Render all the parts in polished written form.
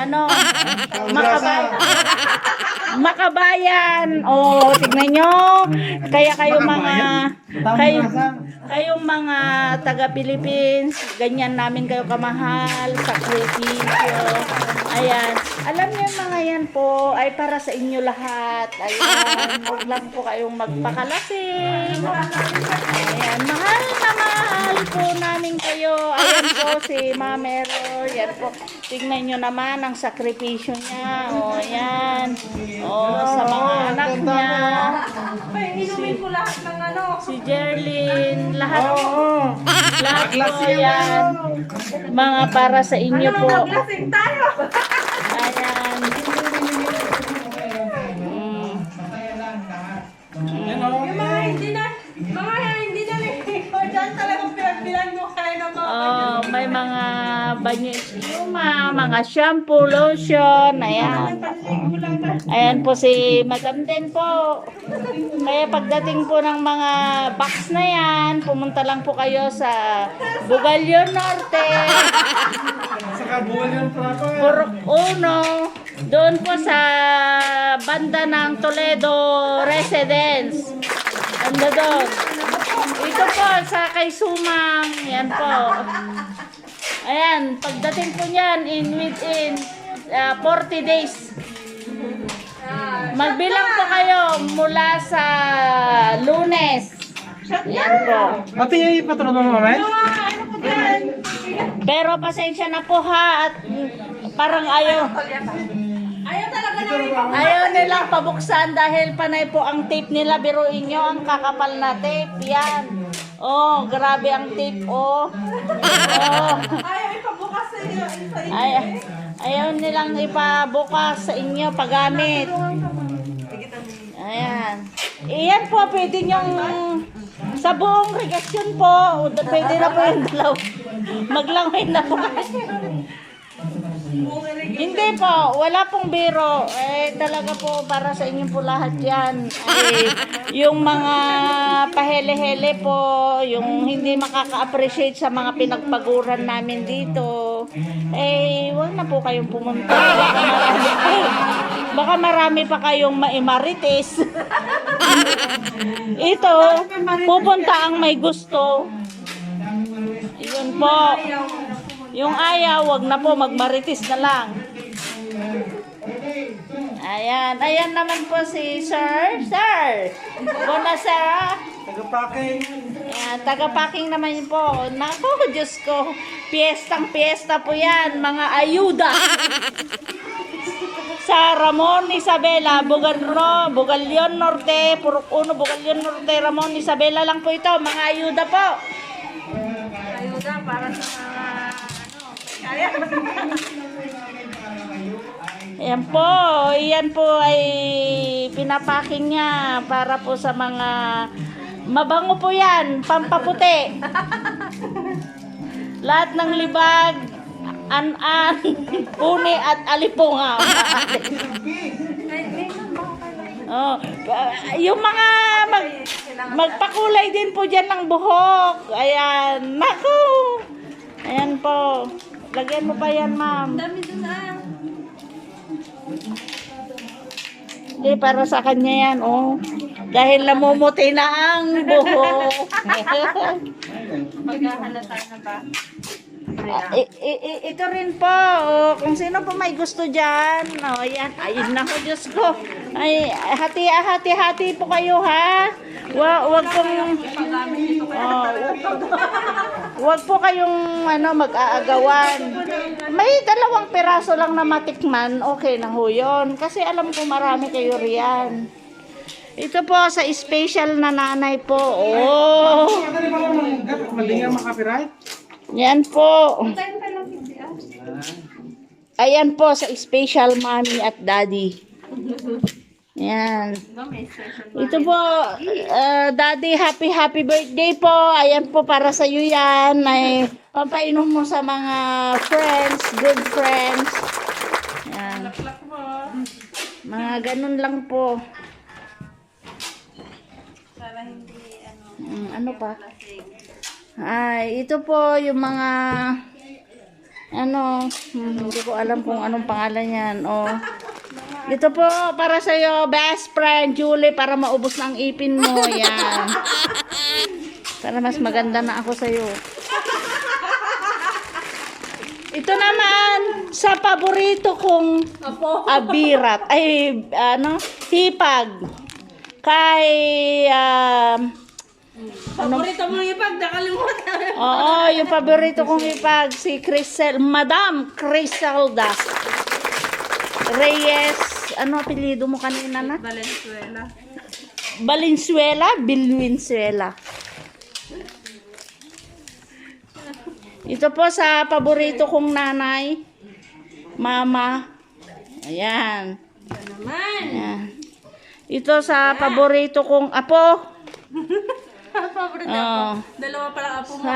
ano, makabayan. Oh, tignan nyo. Kaya kayo kayong mga taga Philippines, ganyan namin kayo kamahal, sakripisyo. Ayan. Alam niyo mga yan po ay para sa inyo lahat. Ayan. Huwag lang po kayong magpakalasing. Ayan. Mahal na mahal po namin kayo. Ayan po si Ma'am Error. Yan po. Tingnan nyo naman ang sakripisyo niya. O, ayan. O, sa mga anak niya. Inumin ko lahat ng ano. Si Jerlyn. Lahat po yan. Mga para sa inyo po. Lasing tayo. Ayan. Yung mga hindi na ko dyan talagang pinagbilan mo kayo ng mga Oh, may mga banyo espuma, mga shampoo, lotion. Ayan. Ayan po si Madam din po. Kaya pagdating po ng mga box na yan, pumunta lang po kayo sa Bugalyo Norte. Purok Uno. Doon po sa banda ng Toledo Residence. Ando doon. Ito po sa kay Sumang. Yan po. Ayan, pagdating po niyan within 40 days. Magbilang po kayo mula sa Lunes. Yan po. Ate, yung patron mo mamay? Pero pasensya na po ha at parang ayaw nilang pabuksan dahil panay po ang tape nila. Biruin nyo ang kakapal na tape. Yan. Oh, grabe ang tape. Oh. ayaw ipabukas sa inyo. Ayaw nilang ipabukas sa inyo paggamit. Ayan. Iyan po, pwede nyong sa buong regasyon po. Pwede na po yung dalaw. Maglangay na po. Hindi po, wala pong biro. Talaga po para sa inyo po lahat yan. Yung mga pahele-hele po, yung hindi makaka-appreciate sa mga pinagpaguran namin dito, wag na po kayong pumunta. Baka marami pa kayong maimarites. Ito, pupunta ang may gusto. Yun po. Yung ayaw, wag na po, magmaritis na lang. Ayan. Ayan naman po si Sir. Sir! Bonasera. Taga-packing. Ayan, taga-packing naman po. Naku, Diyos ko. Piyestang-piyesta po yan. Mga ayuda. Sa Ramon Isabela, Bugalyon Norte, Purok Uno, Bugalyon Norte, Ramon Isabela lang po ito. Mga ayuda po. Ayuda para sa mga Ayan po, iyan po ay pinapaking niya para po sa mga mabango po yan, pampaputi. Lahat ng libag, an-an, puni at alipunga. Oh, yung mga magpakulay din po dyan ng buhok. Ayan, naku. Ayan po. Lagyan mo pa yan, ma'am. dami dun Hindi, para sa kanya yan, oh. Dahil namumuti na ang buhok. maghahalata na ba? Ito rin po, oh, kung sino po may gusto dyan. Oh, yan. Ayun na ko, Diyos ko. Ay, hati-hati po kayo, ha? Wag pong... Wag po kayong mag-aagawan. May 2 piraso lang na matikman, okay na ho yun. Kasi alam ko marami kayo riyan. Ito po sa special na nanay po. Oh. Mali nga makapiright. Yan po. Ayan po sa special mommy at daddy. Yan. Ito po, daddy, happy birthday po. Ayan po para sa iyo yan. Ay, papainom mo sa mga friends, good friends. Yan. Mga ganun lang po. Para hindi Ano pa? Ay, ito po yung mga Hindi ko alam kung anong pangalan yan. Oh. Ito po, para sa'yo, best friend, Julie, para maubos na ang ipin mo. Yan. Para mas maganda na ako sa'yo. Ito naman, sa paborito kong abirat. Ay, hipag. Kay, Paborito mo yung ipag, nakalimutan. oo, yung paborito kong hipag, si Madam Criselda Reyes. Ano apelyido mo kanina na? Valenzuela. Bilwinsuela. Ito po sa paborito kong nanay, mama. Ayan. Naman. Ayan. Ito sa paborito kong apo. Paborito Oh. ako. Dalawa pala apo mo. Sa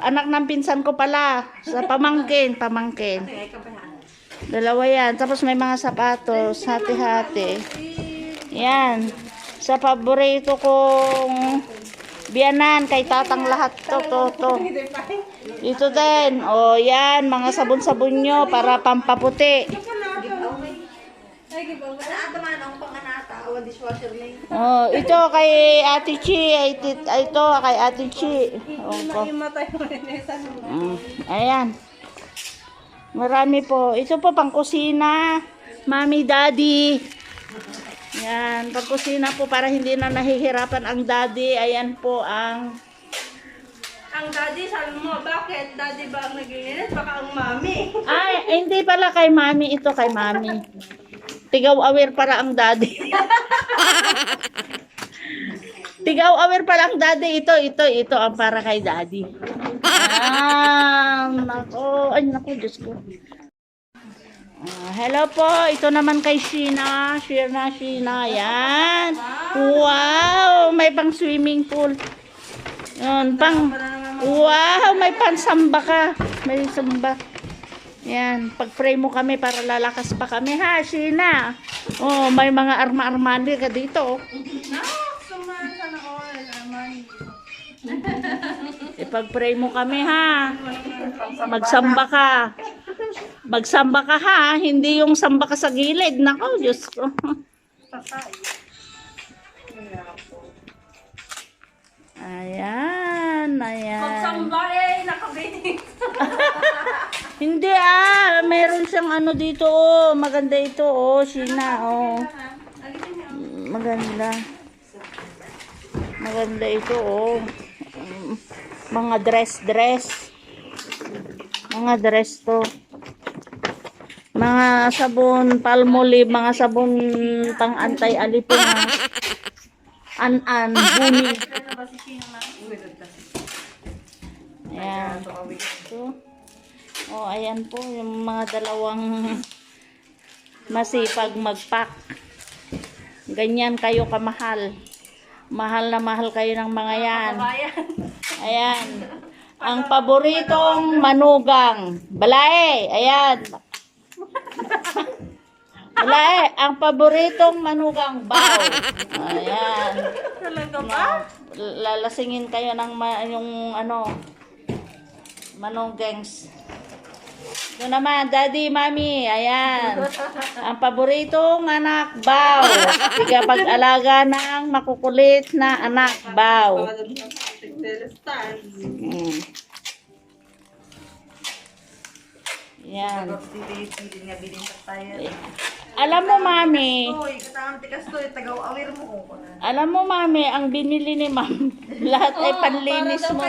anak ng pinsan ko pala. Sa pamangkin. Dalawa yan. Tapos may mga sapatos. Hati-hati. Yan. Sa paborito kong biyanan. Kay tatang lahat to. Ito din. O yan. Mga sabon-sabon nyo para pampaputi. Oh, ito kay Ate Chi. Ito kay Ate Chi. Imatay mo rin Ayan. Marami po. Ito po pang kusina. Mami, Daddy. Yan. Pang kusina po para hindi na nahihirapan ang Daddy. Ayan po ang... Ang daddy, sabi mo, bakit? Daddy ba ang naglilinis? Baka ang mami. Ay, hindi pala kay Mami. Ito kay Mami. Tigaw-aware para ang Daddy. Tigaw-aware pala ang Daddy. Ito ang para kay Daddy. Nako. Ay, nako, Diyos ko. Hello po. Ito naman kay Sheena. Sheena. Yan. Wow. May pang swimming pool. Yun, wow, may pansamba ka. May samba. Yan, pag-pray mo kami para lalakas pa kami ha, Sheena. Oh, may mga arma-armani ka dito. Sumahan ako. Ipag-pray mo kami ha. Magsamba ka. Magsamba ka ha, hindi yung samba ka sa gilid. Nako, Diyos ko. Ayan. Magsamba nakabitin. Hindi meron siyang ano dito maganda ito Sheena maganda ito mga dress to, mga sabon Palmolive, mga sabon pang anti-alipin buni. Ayan. Ito. Ayan po, yung mga dalawang masipag mag-pack. Ganyan kayo kamahal. Mahal na mahal kayo ng mga yan. Ayan. Ang paboritong manugang. Balae. Ayan. Balae. Ang paboritong manugang baw. Ayan. Talaga ba? Lalasingin kayo ng yung manugangs. Ito naman, Daddy, Mami, ayan. Ang paboritong anak, baw. Pag-alaga ng makukulit na anak, baw. Yan. Alam mo, Mami, ang binili ni Ma'am, lahat ay panlinis mo.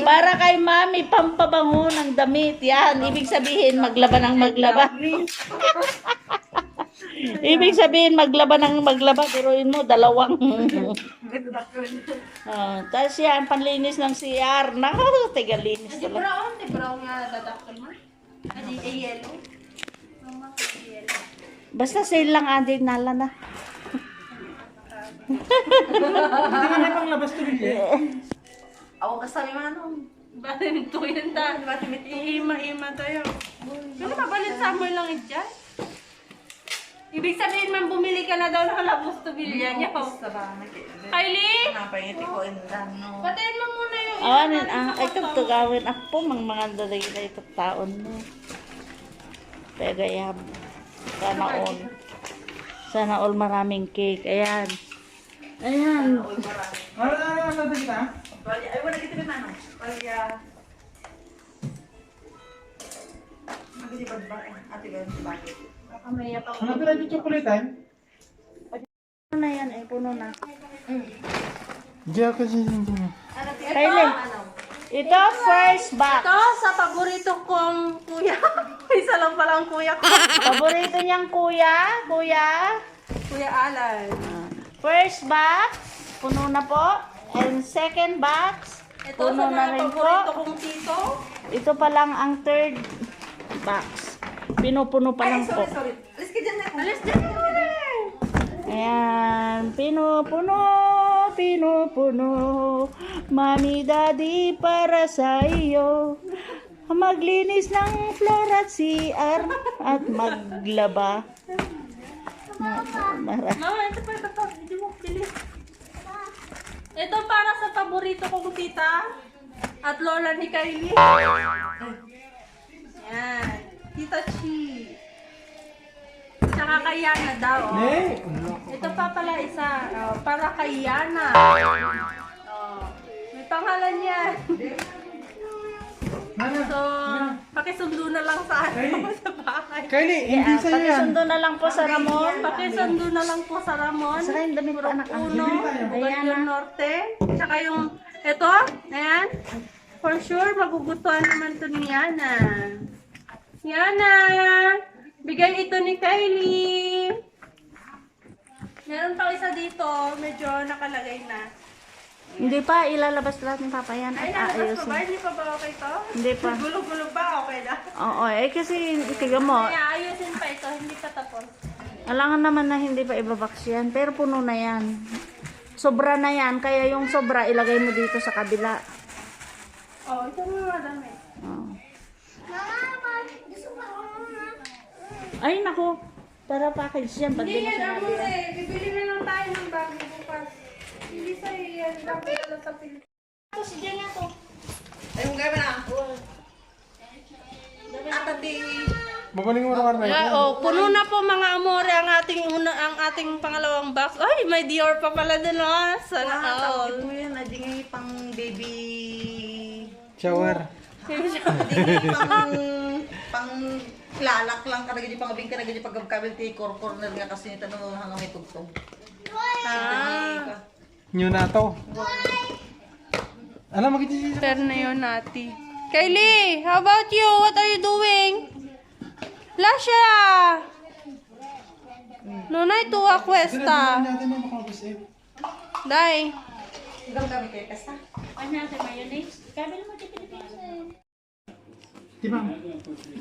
Para kay Mami, pampabango ng damit. Yan, ibig sabihin, maglaba ng maglaba. Ibig sabihin, maglaba ng maglaba. Biruin mo, dalawang. Tapos yan, panlinis ng CR. Naku, tigalinis talaga. Di brown nga dadakol mo. Ay, yellow. Basta sale lang adi nala na. Hindi nga na pang labas to bilye. Ako kasama yung ano. Bakit ito yun ta? Iima tayo. Pero mabalit summer lang ito. Ibig sabihin man bumili ka na daw ng labos to bilya niya. Kylie? Patayin mo muna yung Awanin ang ikaw tagawin ako mga daday na ito taon mo. Pegayab. Sana all maraming cake. Ayan. Ayan. Ano kita? Ay, wala kita naman. Palya. Magdibad ba? Ate ba? Bakit? Kamaya pa. Ano pala yung chocolate ay? Puno na yan. Ay, puno na. Hindi ako siya. Kylie. Ito, first box. Ito sa paborito kong kuya. Isa lang pala ang kuya ko. Paborito niyang kuya. Kuya Alan. First box. Puno na po. And second box. Ito Puno sa na mga rin paborito po. kong tito. Ito pa lang ang third box. Pinupuno pa lang po. Sorry. Alis ka dyan na. Alis dyan. Ayan, pinupuno. Mami, daddy, para sa iyo. Maglinis ng floor at CR at maglaba. Mama, ito pa. Hindi mo bilis. Ito para sa paborito kong tita at lola ni Kylie. Yan. Tita Chi. Tsaka kay Yana daw. Oh. Eh! Ito pa pala isa. Para kay Yana. Oh. May pangalan yan. So, pakisundo na lang sa sa bahay. Kylie, hindi sa'yo yan. Pakisundo na lang po sa Ramon. Pakisundo na lang po sa Ramon. Saka yung damit pa, anak. Uno, Ayan Bugalion na. Norte. Tsaka yung, ito, ayan. For sure, magugustuhan naman to ni Yana. Yana! Bigay ito ni Kylie. Meron pang isa dito, medyo nakalagay na. Hindi pa, ilalabas lahat ng papa yan. Ay, At nalabas pa ba? aayusin. Hindi pa ba okay to? Hindi pa. Gulo-gulo ba? Okay na. Oo, kasi tiga mo. Kaya ayusin pa ito, hindi pa tapos. Alangan naman na hindi pa ibabaks yan. Pero puno na yan. Sobra na yan. Kaya yung sobra, ilagay mo dito sa kabila. Oh, ito mga madami. Oo. Ay, naku. Para package yan. Ba't Hindi di mo yan sinabi ako yan? eh. Bibili na lang tayo ng bago bukas. Hindi sa'yo yan. Dapat pala sa Pilipinas. Ito, si Jen nga to. Ay, mong gawin na. Atati. Mabaling mo naman na. Oh, puno na po mga amore ang ating pangalawang box. Ay, may Dior pa pala din oh. Sana all. Ito yan, adingay pang baby, Shower. adingay pang lalak lang ka naging pang abing ka naging pagkabel ti corner nga kasi nito nung hanggang may tugtog. Ah, New na to. Alam, magkikita. fair na yun, Nati. Kylie, how about you? What are you doing? Lasha! Nunay tuwa kwesta. Natin mo makabus eh. Day. Hanggang kami kay Kasta. Ano natin mayonnaise? Kabila mo di Pilipinas eh. Diba?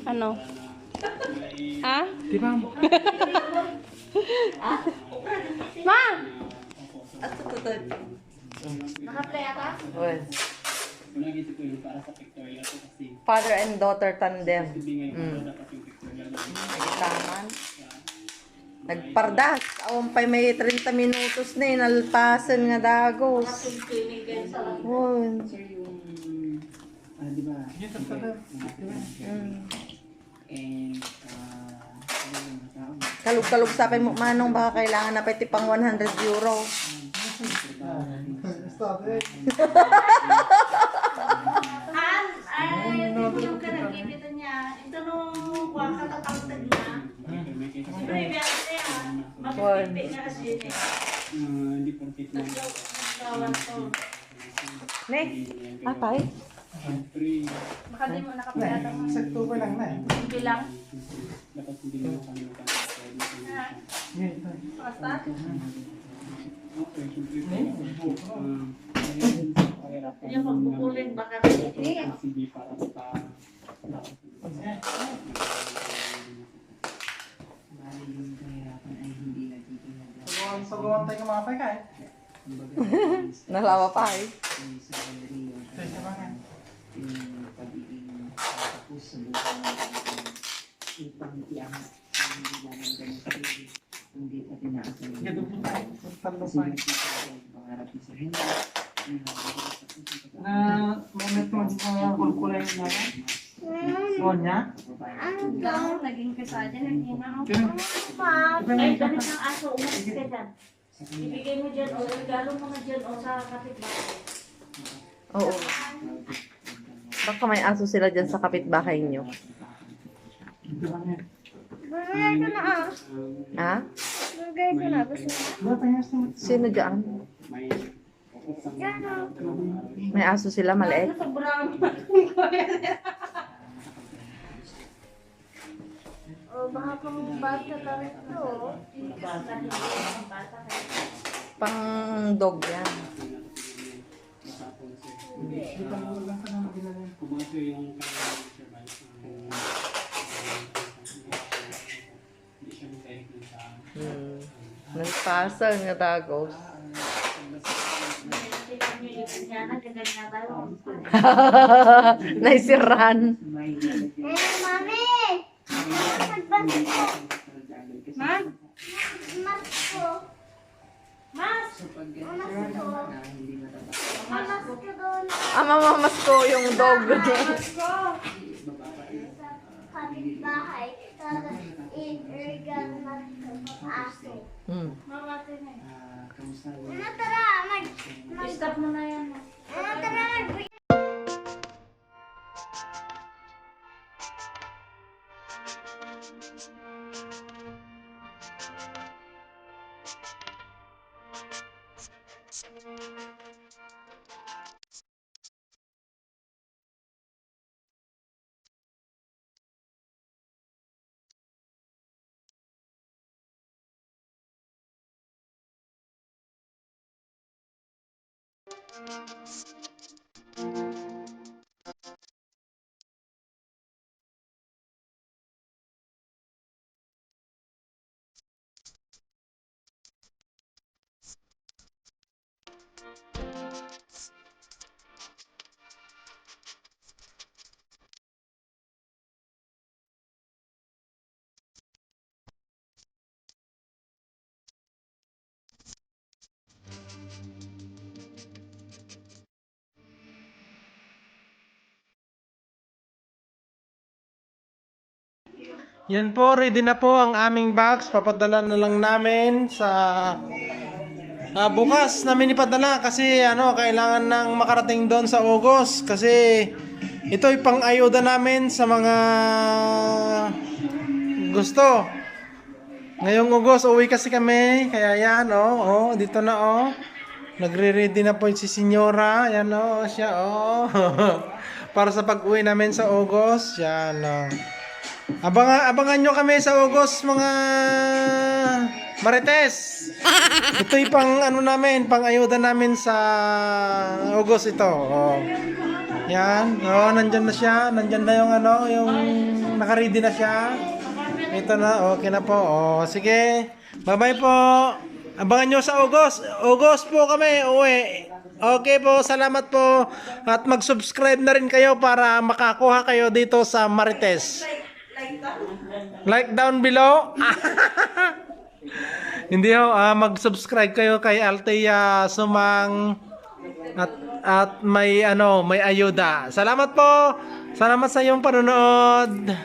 Ano? Ha? Diba? Ma! At tututod. Naka-play ata? Father and daughter tandem. Nagitaman. Nagpardas. Awan pa may 30 minutos na nalpasan nga dagos. Uy. Kalug-kalug sa mo manong baka kailangan na pati pang 100 euro. Yung kanagibito niya, ito nung kuha katatangtag na. Pero yung biyahe niya, mapipipi nga kasi yun eh. Gawan to. Ne? Apay? Baka di mo nakapagdata mo. Sa October lang na eh. Bilang. Basta? Basta? Yung pagkukulit baka kasi. Sagawan tayo ng mga peka eh. Nalawa pa eh. Tayo sa mga. Gado po tayo. Talo pa eh. Ulit magkulkulay na naman. O niya? Naging kasada, naging ako. Ay, damit ng aso, umalis ka dyan. Ibigay mo dyan, o regalo mo na dyan, o sa kapitbahay. Oo. Baka may aso sila dyan sa kapitbahay nyo. Ha? Sino dyan? May aso sila maliit? Sobrang Pang dog yan. Nagpasa nga dagos. Naisiran. Mamamas ko yung dog. Kapitbahay, tapos i-regal natin ang aso. Hmm. Ano tara, Stop mo na yan. ano tara, Yan po, ready na po ang aming box. Papadala na lang namin sa bukas namin ipadala kasi kailangan nang makarating doon sa August kasi ito'y pang-ayuda namin sa mga gusto. Ngayong August uwi kasi kami, kaya yan dito na nagre-ready na po si Senyora, yan siya para sa pag-uwi namin sa August, yan Abangan nyo kami sa August mga Marites. Ito'y pang namin, pang ayuda namin sa August ito. Yan, nandyan na siya, nandyan na yung naka-ready na siya. Ito na, okay na po. Sige, bye-bye po. Abangan nyo sa August. August po kami, uwi. Okay po, salamat po. At mag-subscribe na rin kayo para makakuha kayo dito sa Marites. Like down below. Hindi mag-subscribe kayo kay Althea Sumang at may ayuda. Salamat po. Salamat sa iyong panonood.